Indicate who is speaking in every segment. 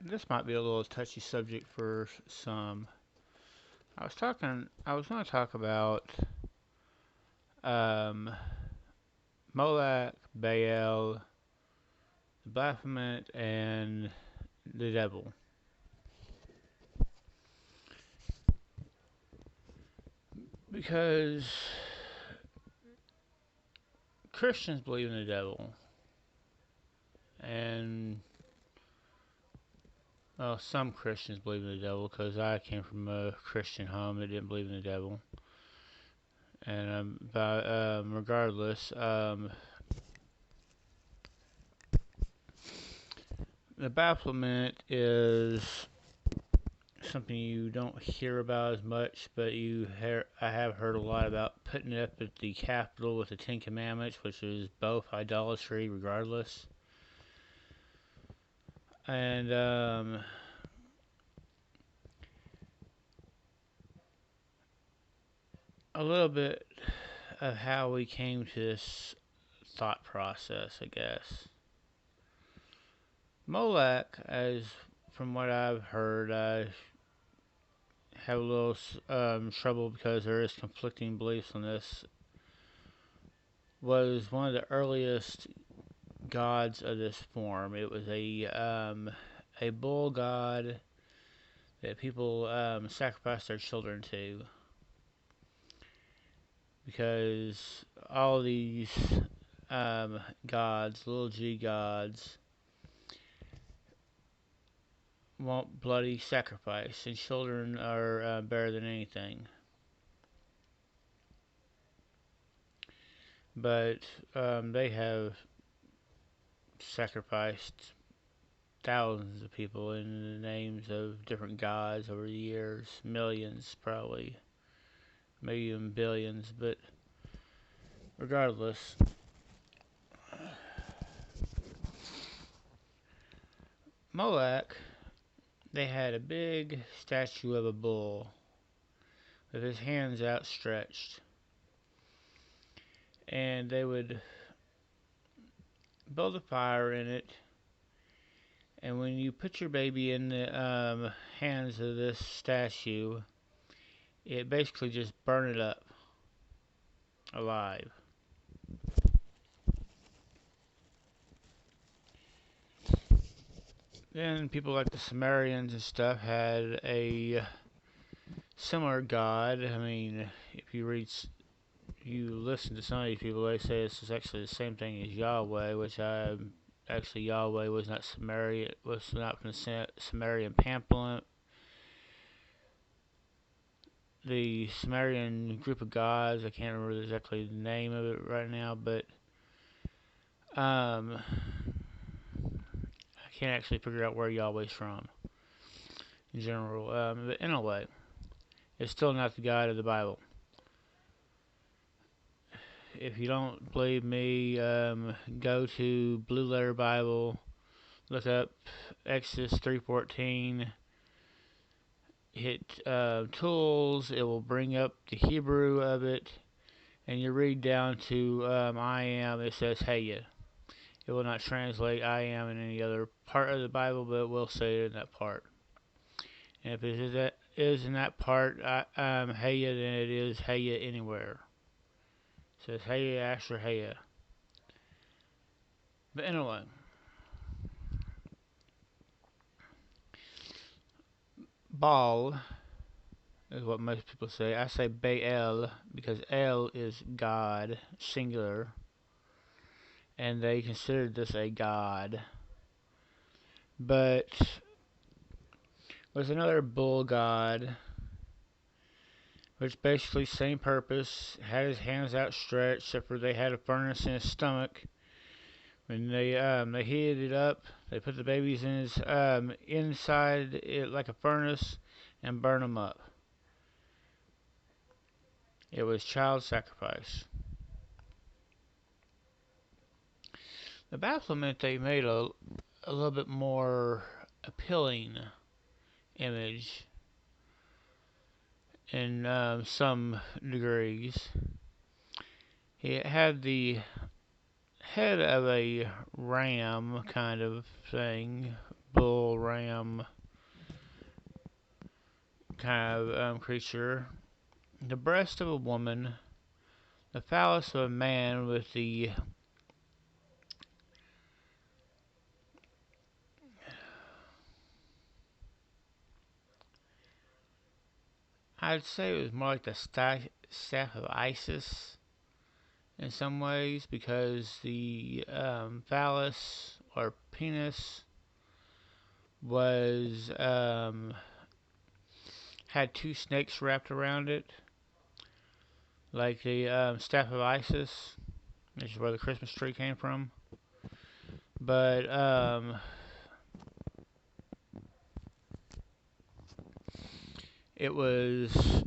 Speaker 1: This might be a little touchy subject for some. I was going to talk about um, Molech, Baal, the Baphomet, and the devil. Because Christians believe in the devil, and well, some Christians believe in the devil. Because I came from a Christian home that didn't believe in the devil, and regardless, the Baphomet is something you don't hear about as much, but I have heard a lot about putting it up at the Capitol with the Ten Commandments, which is both idolatry, regardless. And a little bit of how we came to this thought process, I guess. Molech, as from what I've heard, I have a little trouble because there is conflicting beliefs on this. Was one of the earliest gods of this form. It was a bull god that people sacrificed their children to, because all these gods, little g gods, want bloody sacrifice, and children are better than anything. But they have sacrificed thousands of people in the names of different gods over the years, millions probably, maybe even billions, but regardless, Molech, they had a big statue of a bull with his hands outstretched, and they would build a fire in it. And when you put your baby in the hands of this statue, it basically just burned it up alive. Then people like the Sumerians and stuff had a similar god. I mean, if you listen to some of these people, they say this is actually the same thing as Yahweh, which actually Yahweh was not Sumerian, was not from the Sumerian pamphlet. The Sumerian group of gods, I can't remember exactly the name of it right now, but I can't actually figure out where Yahweh's from in general. But anyway, it's still not the God of the Bible. If you don't believe me, go to Blue Letter Bible, look up Exodus 3:14, hit tools. It will bring up the Hebrew of it, and you read down to I am. It says Hey. It will not translate I am in any other part of the Bible, but it will say it in that part. And if is in that part Heya, then it is Heya anywhere. It says Heya Asher Heya. But anyway, Baal is what most people say. I say Baal because El is God, singular, and they considered this a god. But was another bull god, which basically same purpose, had his hands outstretched, except for they had a furnace in his stomach. When they heated it up, they put the babies in his inside it like a furnace and burn them up. It was child sacrifice. The Baphomet they made a little bit more appealing image in some degrees. He had the head of a ram kind of thing, bull ram kind of creature. The breast of a woman, the phallus of a man with the I'd say it was more like the staff of Isis in some ways because the phallus or penis was had two snakes wrapped around it, like the staff of Isis, which is where the Christmas tree came from. But it was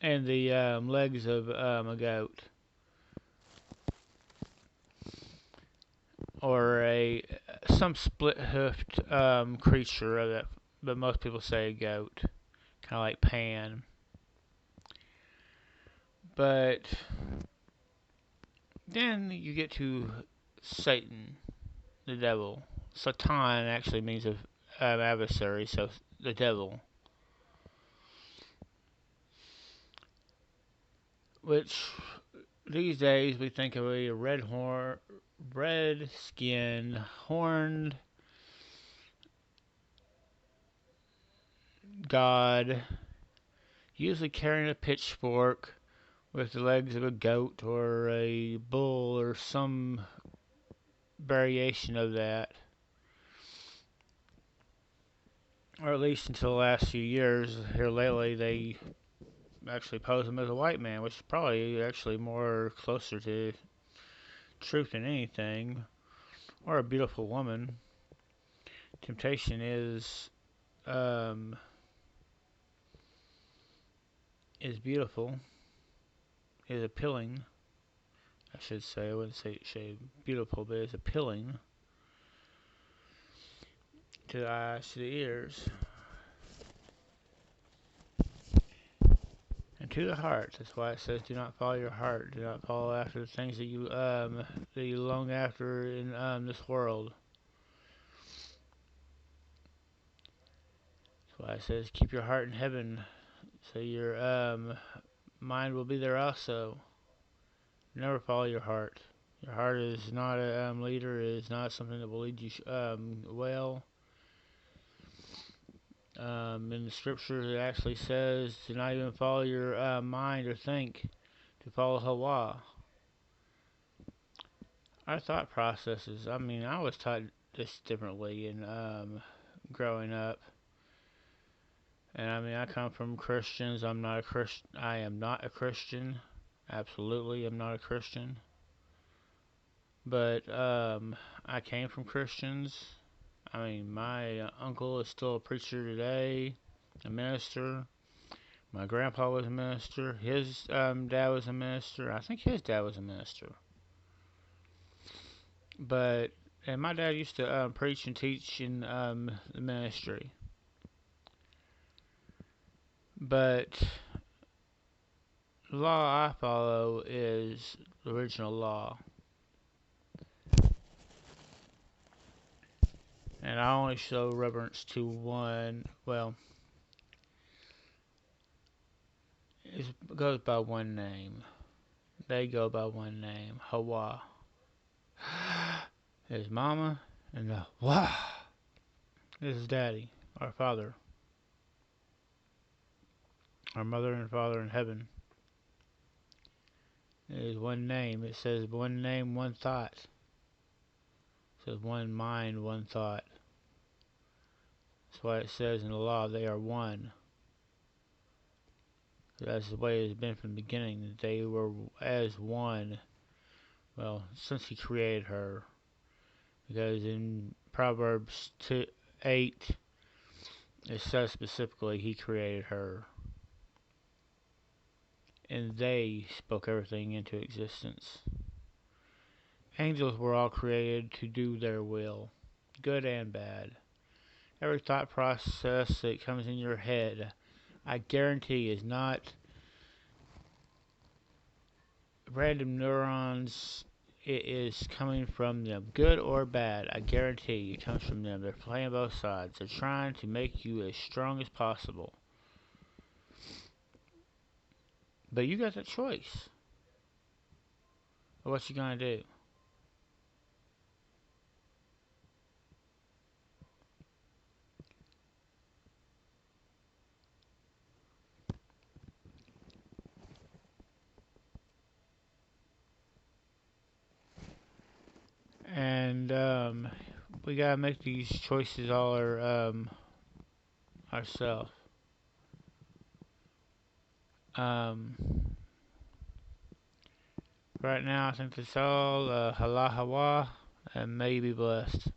Speaker 1: and the legs of a goat or a some split-hoofed creature of that, but most people say a goat, kind of like Pan. But then you get to Satan, the devil. Satan actually means adversary, so the devil, which these days we think of a red-skinned, horned god, usually carrying a pitchfork with the legs of a goat or a bull or some variation of that. Or at least until the last few years, here lately, they actually pose him as a white man, which is probably actually more closer to truth than anything. Or a beautiful woman. Temptation um, is beautiful, is appealing. I should say. I wouldn't say beautiful, but it's appealing to the eyes, to the ears, and to the heart. That's why it says, "Do not follow your heart. Do not follow after the things that you long after in this world." That's why it says, "Keep your heart in heaven, so your mind will be there also." Never follow your heart. Your heart is not a leader. It is not something that will lead you well. In the scriptures, it actually says to not even follow your mind or think, to follow Hawa. Our thought processes. I mean, I was taught this differently in growing up, and I mean, I come from Christians. I'm not a Christian. I am not a Christian. Absolutely, I'm not a Christian. But I came from Christians. I mean, my uncle is still a preacher today, a minister. My grandpa was a minister. His dad was a minister. I think his dad was a minister. But and my dad used to preach and teach in the ministry. But the law I follow is the original law, and I only show reverence to one. Well, it goes by one name. They go by one name, Hawa. His mama, and the Wah is his daddy, our father, our mother and father in heaven. It is one name. It says one name, one thought. It says one mind, one thought. That's why it says in the law they are one. That's the way it has been from the beginning, that they were as one. Well, since he created her. Because in Proverbs 8, it says specifically he created her. And they spoke everything into existence. Angels were all created to do their will, good and bad. Every thought process that comes in your head, I guarantee, is not random neurons it is coming from them, good or bad. I guarantee it comes from them. They're playing both sides. They're trying to make you as strong as possible. But you got the choice of what you're gonna do. And we gotta make these choices all ourselves. Um, right now, I think that's all. Halahawa, and may you be blessed.